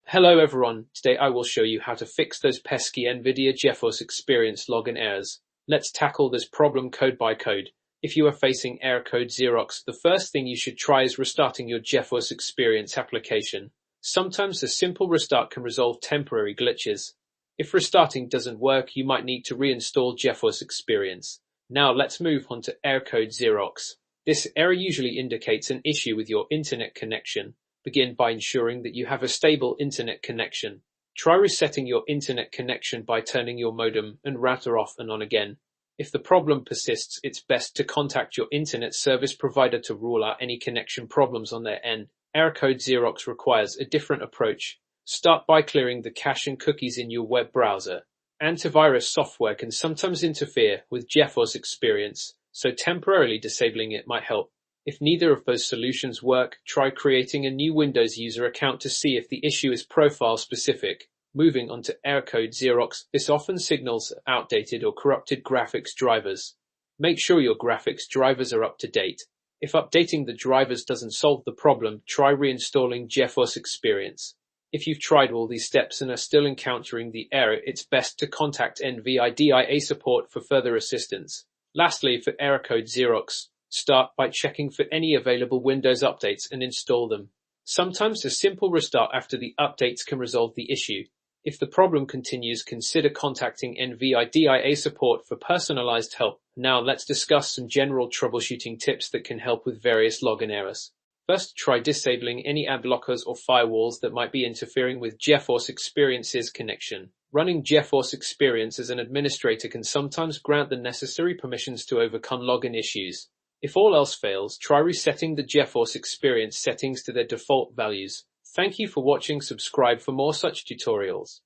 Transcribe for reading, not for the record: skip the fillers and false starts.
Hello everyone, today I will show you how to fix those pesky Nvidia GeForce experience login errors. Let's tackle this problem code by code. If you are facing error code Xerox, the first thing you should try is restarting your GeForce experience application. Sometimes a simple restart can resolve temporary glitches. If restarting doesn't work, you might need to reinstall GeForce experience. Now let's move on to error code Xerox. This error usually indicates an issue with your internet connection. Begin by ensuring that you have a stable internet connection. Try resetting your internet connection by turning your modem and router off and on again. If the problem persists, it's best to contact your internet service provider to rule out any connection problems on their end. Error code Xerox requires a different approach. Start by clearing the cache and cookies in your web browser. Antivirus software can sometimes interfere with GeForce experience, so temporarily disabling it might help. If neither of those solutions work, try creating a new Windows user account to see if the issue is profile specific. Moving on to error code Xerox, this often signals outdated or corrupted graphics drivers. Make sure your graphics drivers are up to date. If updating the drivers doesn't solve the problem, try reinstalling GeForce experience. If you've tried all these steps and are still encountering the error, it's best to contact Nvidia support for further assistance. Lastly, for error code Xerox, start by checking for any available Windows updates and install them. Sometimes a simple restart after the updates can resolve the issue. If the problem continues, consider contacting Nvidia support for personalized help. Now let's discuss some general troubleshooting tips that can help with various login errors. First, try disabling any ad blockers or firewalls that might be interfering with GeForce Experience's connection. Running GeForce Experience as an administrator can sometimes grant the necessary permissions to overcome login issues. If all else fails, try resetting the GeForce Experience settings to their default values. Thank you for watching. Subscribe for more such tutorials.